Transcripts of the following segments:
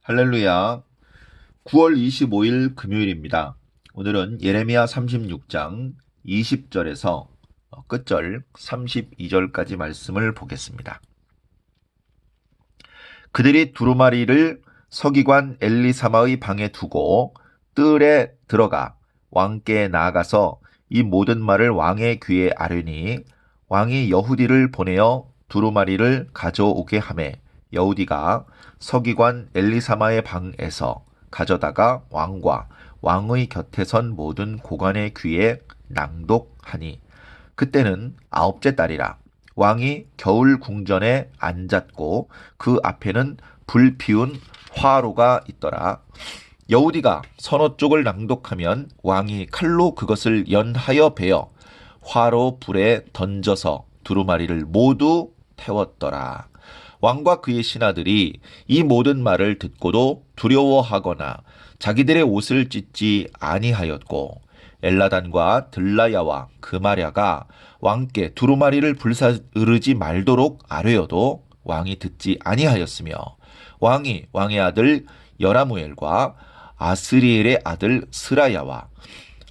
할렐루야. 9월 25일 금요일입니다. 오늘은 예레미야 36장 20절에서 끝절 32절까지 말씀을 보겠습니다. 그들이 두루마리를 서기관 엘리사마의 방에 두고 뜰에 들어가 왕께 나아가서 이 모든 말을 왕의 귀에 아뢰니 왕이 여후디를 보내어 두루마리를 가져오게 하매 여후디가 서기관 엘리사마의 방에서 가져다가 왕과 왕의 곁에 선 모든 고관의 귀에 낭독하니 그때는 9째 달이라. 왕이 겨울 궁전에 앉았고 그 앞에는 불 피운 화로가 있더라. 여우디가 서너 쪽을 낭독하면 왕이 칼로 그것을 연하여 베어 화로 불에 던져서 두루마리를 모두 태웠더라. 왕과 그의 신하들이 이 모든 말을 듣고도 두려워하거나 자기들의 옷을 찢지 아니하였고 엘라단과 들라야와 그마랴가 왕께 두루마리를 불사르지 말도록 아뢰어도 왕이 듣지 아니하였으며 왕이 왕의 아들 여라무엘과 아스리엘의 아들 스라야와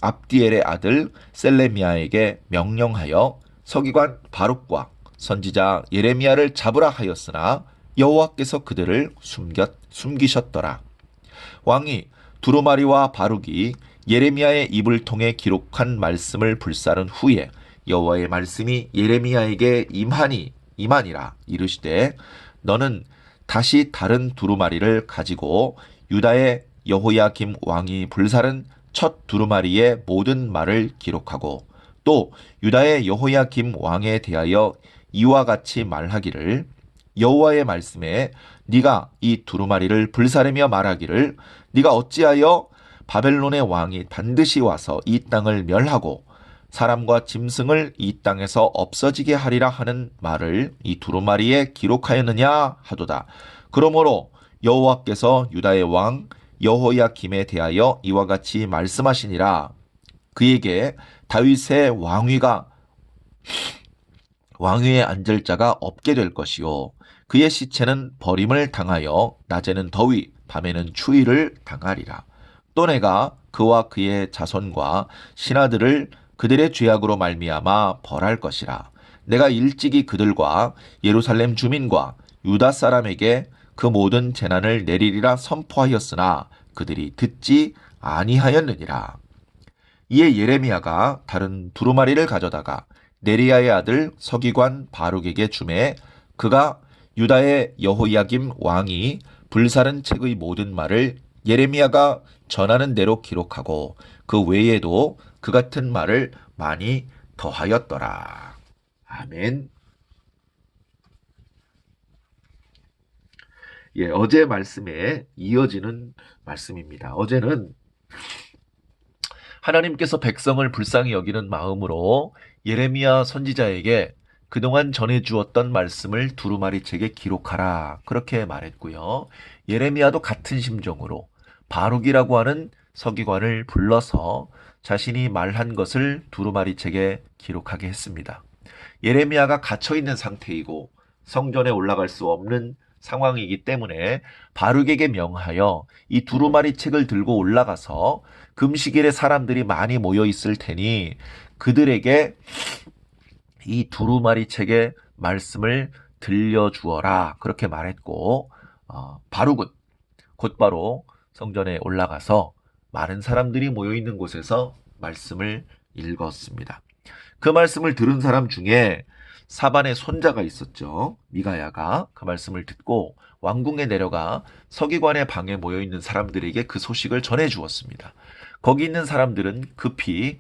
압디엘의 아들 셀레미야에게 명령하여 서기관 바룩과 선지자 예레미야를 잡으라 하였으나 여호와께서 그들을 숨기셨더라. 왕이 두루마리와 바룩이 예레미야의 입을 통해 기록한 말씀을 불사른 후에 여호와의 말씀이 예레미야에게 임하니라 이르시되 너는 다시 다른 두루마리를 가지고 유다의 여호야김 왕이 불사른 첫 두루마리의 모든 말을 기록하고 또 유다의 여호야김 왕에 대하여 이와 같이 말하기를 여호와의 말씀에 네가 이 두루마리를 불사르며 말하기를 네가 어찌하여 바벨론의 왕이 반드시 와서 이 땅을 멸하고 사람과 짐승을 이 땅에서 없어지게 하리라 하는 말을 이 두루마리에 기록하였느냐 하도다. 그러므로 여호와께서 유다의 왕 여호야김에 대하여 이와 같이 말씀하시니라. 그에게 다윗의 왕위에 앉을 자가 없게 될 것이요 그의 시체는 버림을 당하여 낮에는 더위 밤에는 추위를 당하리라. 또 내가 그와 그의 자손과 신하들을 그들의 죄악으로 말미암아 벌할 것이라. 내가 일찍이 그들과 예루살렘 주민과 유다 사람에게 그 모든 재난을 내리리라 선포하였으나 그들이 듣지 아니하였느니라. 이에 예레미야가 다른 두루마리를 가져다가 네리야의 아들 서기관 바룩에게 주매 그가 유다의 여호야김 왕이 불사른 책의 모든 말을 예레미야가 전하는 대로 기록하고 그 외에도 그 같은 말을 많이 더하였더라. 아멘. 예, 어제 말씀에 이어지는 말씀입니다. 어제는 하나님께서 백성을 불쌍히 여기는 마음으로 예레미야 선지자에게 그동안 전해주었던 말씀을 두루마리 책에 기록하라 그렇게 말했고요. 예레미야도 같은 심정으로 바룩이라고 하는 서기관을 불러서 자신이 말한 것을 두루마리 책에 기록하게 했습니다. 예레미야가 갇혀있는 상태이고 성전에 올라갈 수 없는 상황이기 때문에 바룩에게 명하여 이 두루마리 책을 들고 올라가서 금식일에 사람들이 많이 모여 있을 테니 그들에게 이 두루마리 책의 말씀을 들려주어라 그렇게 말했고 바룩은 곧바로 성전에 올라가서 많은 사람들이 모여 있는 곳에서 말씀을 읽었습니다. 그 말씀을 들은 사람 중에 사반의 손자가 있었죠. 미가야가 그 말씀을 듣고 왕궁에 내려가 서기관의 방에 모여있는 사람들에게 그 소식을 전해 주었습니다. 거기 있는 사람들은 급히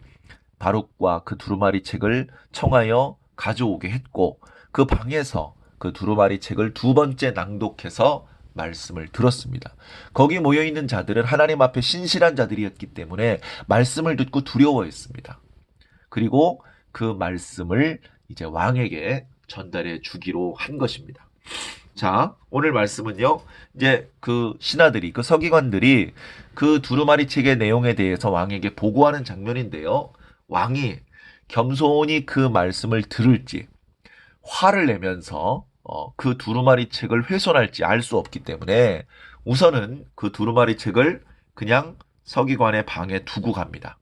바룩과 그 두루마리 책을 청하여 가져오게 했고 그 방에서 그 두루마리 책을 두 번째 낭독해서 말씀을 들었습니다. 거기 모여있는 자들은 하나님 앞에 신실한 자들이었기 때문에 말씀을 듣고 두려워했습니다. 그리고 그 말씀을 이제 왕에게 전달해 주기로 한 것입니다. 자, 오늘 말씀은요, 이제 그 신하들이, 그 서기관들이 그 두루마리 책의 내용에 대해서 왕에게 보고하는 장면인데요. 왕이 겸손히 그 말씀을 들을지, 화를 내면서 그 두루마리 책을 훼손할지 알 수 없기 때문에 우선은 그 두루마리 책을 그냥 서기관의 방에 두고 갑니다.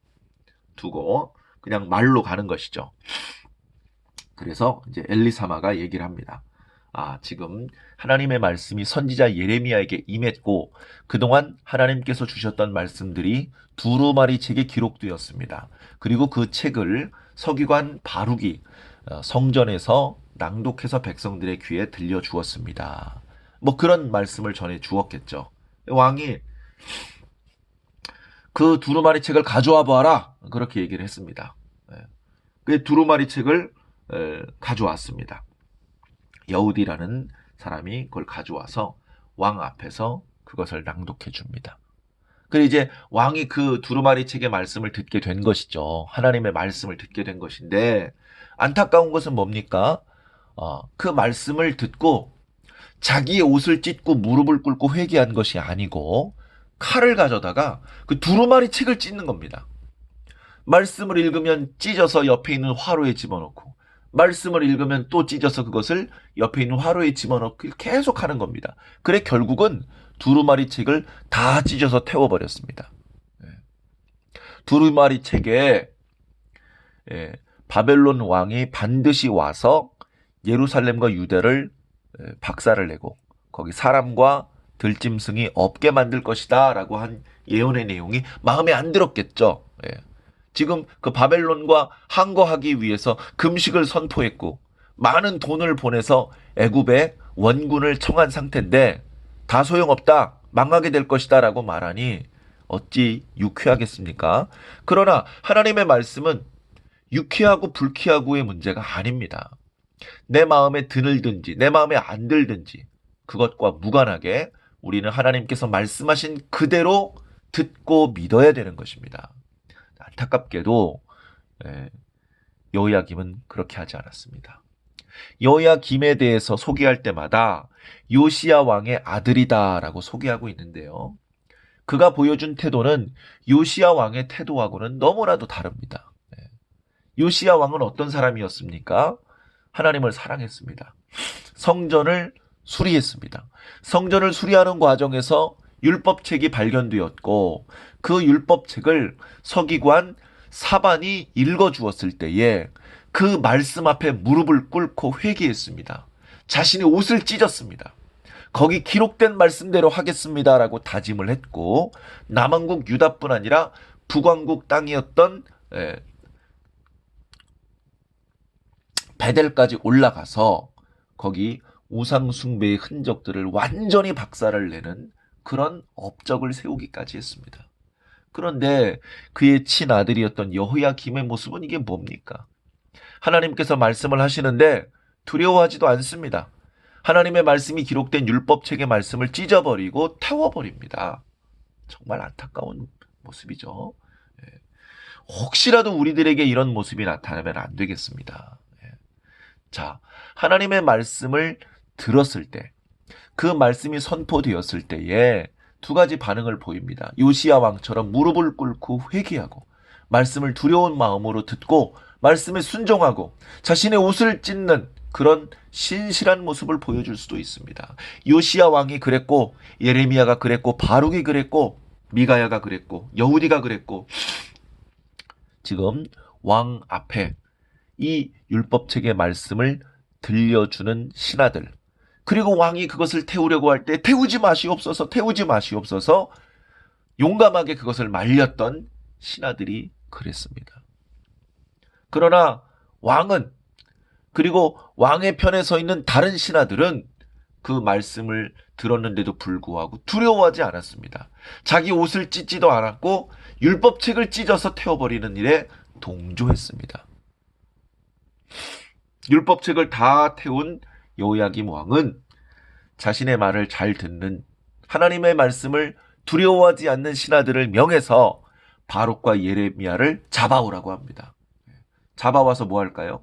두고 그냥 말로 가는 것이죠. 그래서 이제 엘리사마가 얘기를 합니다. 지금 하나님의 말씀이 선지자 예레미야에게 임했고 그동안 하나님께서 주셨던 말씀들이 두루마리 책에 기록되었습니다. 그리고 그 책을 서기관 바룩이 성전에서 낭독해서 백성들의 귀에 들려주었습니다. 뭐 그런 말씀을 전해 주었겠죠. 왕이 그 두루마리 책을 가져와 보아라. 그렇게 얘기를 했습니다. 그 두루마리 책을 가져왔습니다. 여우디라는 사람이 그걸 가져와서 왕 앞에서 그것을 낭독해 줍니다. 그리고 이제 왕이 그 두루마리 책의 말씀을 듣게 된 것이죠. 하나님의 말씀을 듣게 된 것인데 안타까운 것은 뭡니까? 그 말씀을 듣고 자기의 옷을 찢고 무릎을 꿇고 회개한 것이 아니고 칼을 가져다가 그 두루마리 책을 찢는 겁니다. 말씀을 읽으면 찢어서 옆에 있는 화로에 집어넣고 말씀을 읽으면 또 찢어서 그것을 옆에 있는 화로에 집어넣고 계속 하는 겁니다. 그래 결국은 두루마리 책을 다 찢어서 태워버렸습니다. 두루마리 책에 바벨론 왕이 반드시 와서 예루살렘과 유대를 박살을 내고 거기 사람과 들짐승이 없게 만들 것이다 라고 한 예언의 내용이 마음에 안 들었겠죠. 지금 그 바벨론과 항거하기 위해서 금식을 선포했고 많은 돈을 보내서 애굽에 원군을 청한 상태인데 다 소용없다, 망하게 될 것이다 라고 말하니 어찌 유쾌하겠습니까? 그러나 하나님의 말씀은 유쾌하고 불쾌하고의 문제가 아닙니다. 내 마음에 드는지 내 마음에 안 들든지 그것과 무관하게 우리는 하나님께서 말씀하신 그대로 듣고 믿어야 되는 것입니다. 안타깝게도 여호야김은 그렇게 하지 않았습니다. 여호야김에 대해서 소개할 때마다 요시야 왕의 아들이다라고 소개하고 있는데요. 그가 보여준 태도는 요시야 왕의 태도하고는 너무나도 다릅니다. 요시야 왕은 어떤 사람이었습니까? 하나님을 사랑했습니다. 성전을 수리했습니다. 성전을 수리하는 과정에서 율법책이 발견되었고 그 율법책을 서기관 사반이 읽어주었을 때에 그 말씀 앞에 무릎을 꿇고 회개했습니다. 자신의 옷을 찢었습니다. 거기 기록된 말씀대로 하겠습니다라고 다짐을 했고 남왕국 유다뿐 아니라 북왕국 땅이었던 베델까지 올라가서 거기 우상 숭배의 흔적들을 완전히 박살을 내는 그런 업적을 세우기까지 했습니다. 그런데 그의 친아들이었던 여호야김의 모습은 이게 뭡니까? 하나님께서 말씀을 하시는데 두려워하지도 않습니다. 하나님의 말씀이 기록된 율법책의 말씀을 찢어버리고 태워버립니다. 정말 안타까운 모습이죠. 혹시라도 우리들에게 이런 모습이 나타나면 안 되겠습니다. 자, 하나님의 말씀을 들었을 때, 그 말씀이 선포되었을 때에 두 가지 반응을 보입니다. 요시야 왕처럼 무릎을 꿇고 회개하고 말씀을 두려운 마음으로 듣고 말씀에 순종하고 자신의 옷을 찢는 그런 신실한 모습을 보여줄 수도 있습니다. 요시야 왕이 그랬고 예레미야가 그랬고 바룩이 그랬고 미가야가 그랬고 여후디가 그랬고 지금 왕 앞에 이 율법책의 말씀을 들려주는 신하들 그리고 왕이 그것을 태우려고 할 때 태우지 마시옵소서 용감하게 그것을 말렸던 신하들이 그랬습니다. 그러나 왕은 그리고 왕의 편에 서 있는 다른 신하들은 그 말씀을 들었는데도 불구하고 두려워하지 않았습니다. 자기 옷을 찢지도 않았고 율법책을 찢어서 태워버리는 일에 동조했습니다. 율법책을 다 태운 여호야김 왕은 자신의 말을 잘 듣는 하나님의 말씀을 두려워하지 않는 신하들을 명해서 바룩과 예레미야를 잡아오라고 합니다. 잡아와서 뭐 할까요?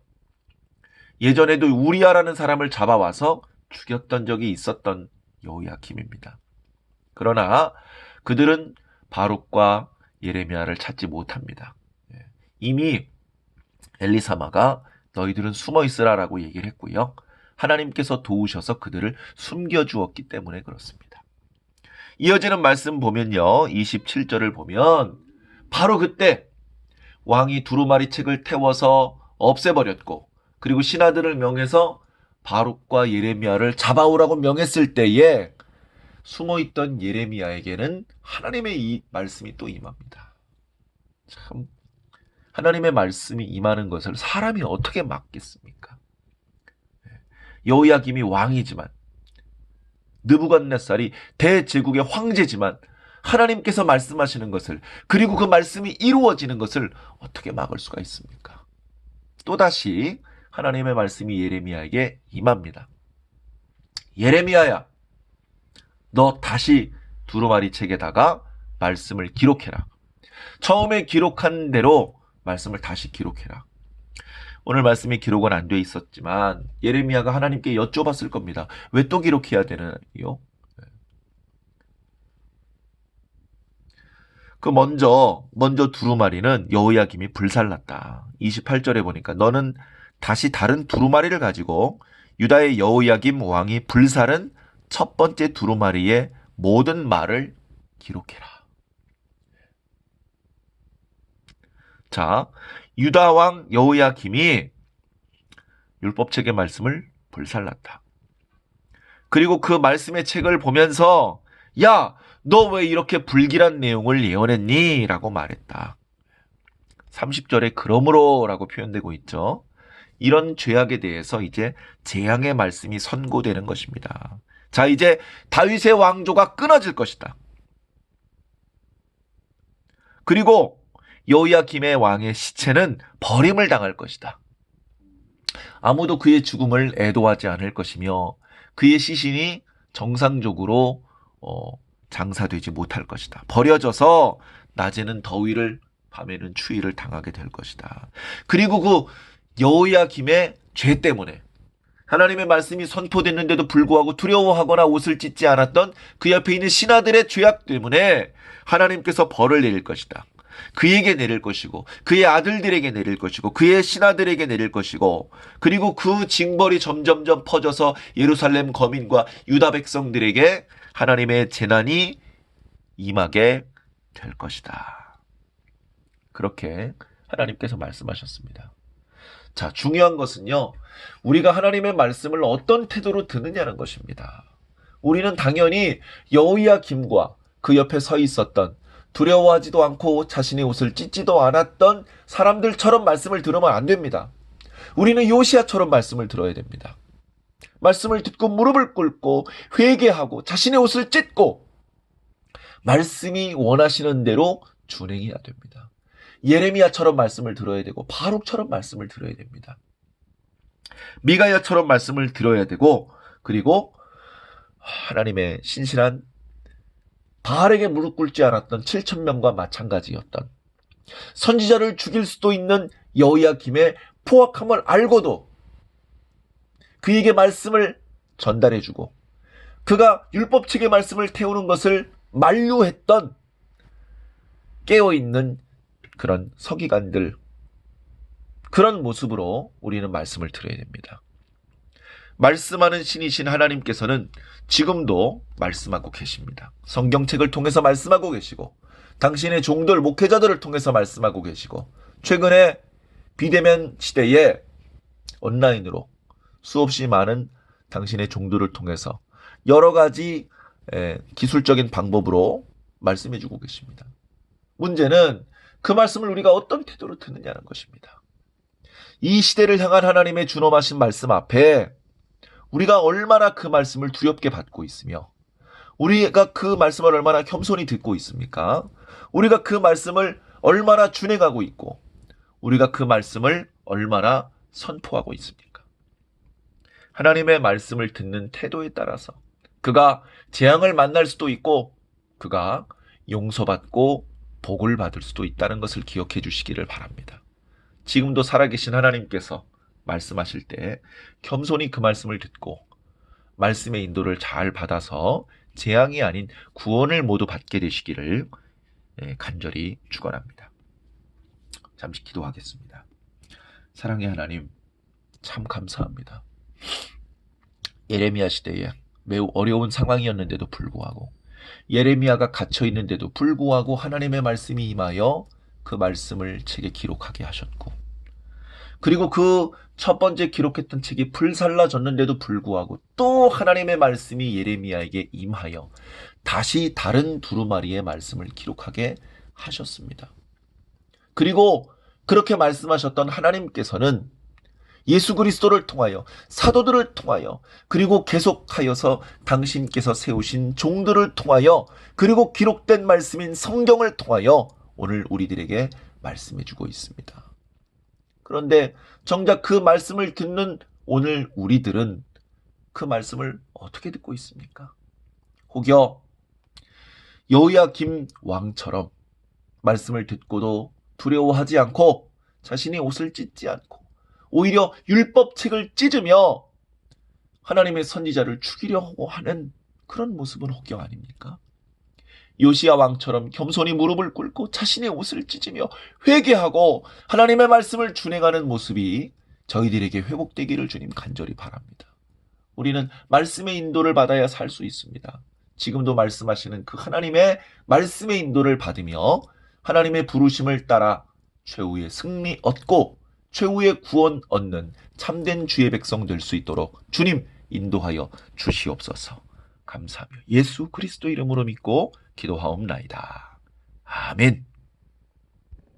예전에도 우리야라는 사람을 잡아와서 죽였던 적이 있었던 여호야김입니다. 그러나 그들은 바룩과 예레미야를 찾지 못합니다. 이미 엘리사마가 너희들은 숨어 있으라라고 얘기를 했고요. 하나님께서 도우셔서 그들을 숨겨주었기 때문에 그렇습니다. 이어지는 말씀 보면요. 27절을 보면 바로 그때 왕이 두루마리 책을 태워서 없애버렸고 그리고 신하들을 명해서 바룩과 예레미야를 잡아오라고 명했을 때에 숨어있던 예레미야에게는 하나님의 이 말씀이 또 임합니다. 참 하나님의 말씀이 임하는 것을 사람이 어떻게 막겠습니까? 여호야김이 왕이지만 느부갓네살이 대제국의 황제지만 하나님께서 말씀하시는 것을 그리고 그 말씀이 이루어지는 것을 어떻게 막을 수가 있습니까? 또다시 하나님의 말씀이 예레미야에게 임합니다. 예레미야야, 너 다시 두루마리 책에다가 말씀을 기록해라. 처음에 기록한 대로 말씀을 다시 기록해라. 오늘 말씀이 기록은 안 돼 있었지만 예레미야가 하나님께 여쭤봤을 겁니다. 왜 또 기록해야 되나요? 그 먼저 두루마리는 여호야김이 불살랐다. 28절에 보니까 너는 다시 다른 두루마리를 가지고 유다의 여호야김 왕이 불살은 첫 번째 두루마리의 모든 말을 기록해라. 자, 유다 왕 여호야김이 율법책의 말씀을 불살랐다. 그리고 그 말씀의 책을 보면서 야, 너 왜 이렇게 불길한 내용을 예언했니? 라고 말했다. 30절에 그러므로 라고 표현되고 있죠. 이런 죄악에 대해서 이제 재앙의 말씀이 선고되는 것입니다. 자, 이제 다윗의 왕조가 끊어질 것이다. 그리고 여호야김의 왕의 시체는 버림을 당할 것이다. 아무도 그의 죽음을 애도하지 않을 것이며 그의 시신이 정상적으로 장사되지 못할 것이다. 버려져서 낮에는 더위를 밤에는 추위를 당하게 될 것이다. 그리고 그 여호야김의 죄 때문에 하나님의 말씀이 선포됐는데도 불구하고 두려워하거나 옷을 찢지 않았던 그 옆에 있는 신하들의 죄악 때문에 하나님께서 벌을 내릴 것이다. 그에게 내릴 것이고 그의 아들들에게 내릴 것이고 그의 신하들에게 내릴 것이고 그리고 그 징벌이 점점점 퍼져서 예루살렘 거민과 유다 백성들에게 하나님의 재난이 임하게 될 것이다. 그렇게 하나님께서 말씀하셨습니다. 자, 중요한 것은요. 우리가 하나님의 말씀을 어떤 태도로 듣느냐는 것입니다. 우리는 당연히 여호야김과 그 옆에 서 있었던 두려워하지도 않고 자신의 옷을 찢지도 않았던 사람들처럼 말씀을 들으면 안 됩니다. 우리는 요시야처럼 말씀을 들어야 됩니다. 말씀을 듣고 무릎을 꿇고 회개하고 자신의 옷을 찢고 말씀이 원하시는 대로 준행해야 됩니다. 예레미야처럼 말씀을 들어야 되고 바룩처럼 말씀을 들어야 됩니다. 미가야처럼 말씀을 들어야 되고 그리고 하나님의 신실한 바알에게 무릎 꿇지 않았던 7,000명과 마찬가지였던 선지자를 죽일 수도 있는 여호야김의 포악함을 알고도 그에게 말씀을 전달해주고 그가 율법책의 말씀을 태우는 것을 만류했던 깨어있는 그런 서기관들, 그런 모습으로 우리는 말씀을 들어야 됩니다. 말씀하는 신이신 하나님께서는 지금도 말씀하고 계십니다. 성경책을 통해서 말씀하고 계시고 당신의 종들, 목회자들을 통해서 말씀하고 계시고 최근에 비대면 시대에 온라인으로 수없이 많은 당신의 종들을 통해서 여러 가지 기술적인 방법으로 말씀해주고 계십니다. 문제는 그 말씀을 우리가 어떤 태도로 듣느냐는 것입니다. 이 시대를 향한 하나님의 준엄하신 말씀 앞에 우리가 얼마나 그 말씀을 두렵게 받고 있으며 우리가 그 말씀을 얼마나 겸손히 듣고 있습니까? 우리가 그 말씀을 얼마나 준행하고 있고 우리가 그 말씀을 얼마나 선포하고 있습니까? 하나님의 말씀을 듣는 태도에 따라서 그가 재앙을 만날 수도 있고 그가 용서받고 복을 받을 수도 있다는 것을 기억해 주시기를 바랍니다. 지금도 살아계신 하나님께서 말씀하실 때 겸손히 그 말씀을 듣고 말씀의 인도를 잘 받아서 재앙이 아닌 구원을 모두 받게 되시기를 간절히 축원합니다. 잠시 기도하겠습니다. 사랑의 하나님, 참 감사합니다. 예레미야 시대에 매우 어려운 상황이었는데도 불구하고 예레미야가 갇혀 있는데도 불구하고 하나님의 말씀이 임하여 그 말씀을 책에 기록하게 하셨고, 그리고 그 첫 번째 기록했던 책이 불살라졌는데도 불구하고 또 하나님의 말씀이 예레미야에게 임하여 다시 다른 두루마리의 말씀을 기록하게 하셨습니다. 그리고 그렇게 말씀하셨던 하나님께서는 예수 그리스도를 통하여, 사도들을 통하여, 그리고 계속하여서 당신께서 세우신 종들을 통하여, 그리고 기록된 말씀인 성경을 통하여 오늘 우리들에게 말씀해주고 있습니다. 그런데 정작 그 말씀을 듣는 오늘 우리들은 그 말씀을 어떻게 듣고 있습니까? 혹여 여호야김 왕처럼 말씀을 듣고도 두려워하지 않고 자신이 옷을 찢지 않고 오히려 율법책을 찢으며 하나님의 선지자를 죽이려고 하는 그런 모습은 혹여 아닙니까? 요시야 왕처럼 겸손히 무릎을 꿇고 자신의 옷을 찢으며 회개하고 하나님의 말씀을 준행하는 모습이 저희들에게 회복되기를 주님 간절히 바랍니다. 우리는 말씀의 인도를 받아야 살 수 있습니다. 지금도 말씀하시는 그 하나님의 말씀의 인도를 받으며 하나님의 부르심을 따라 최후의 승리 얻고 최후의 구원 얻는 참된 주의 백성 될 수 있도록 주님 인도하여 주시옵소서. 감사하며 예수 그리스도 이름으로 믿고 기도하옵나이다. 아멘.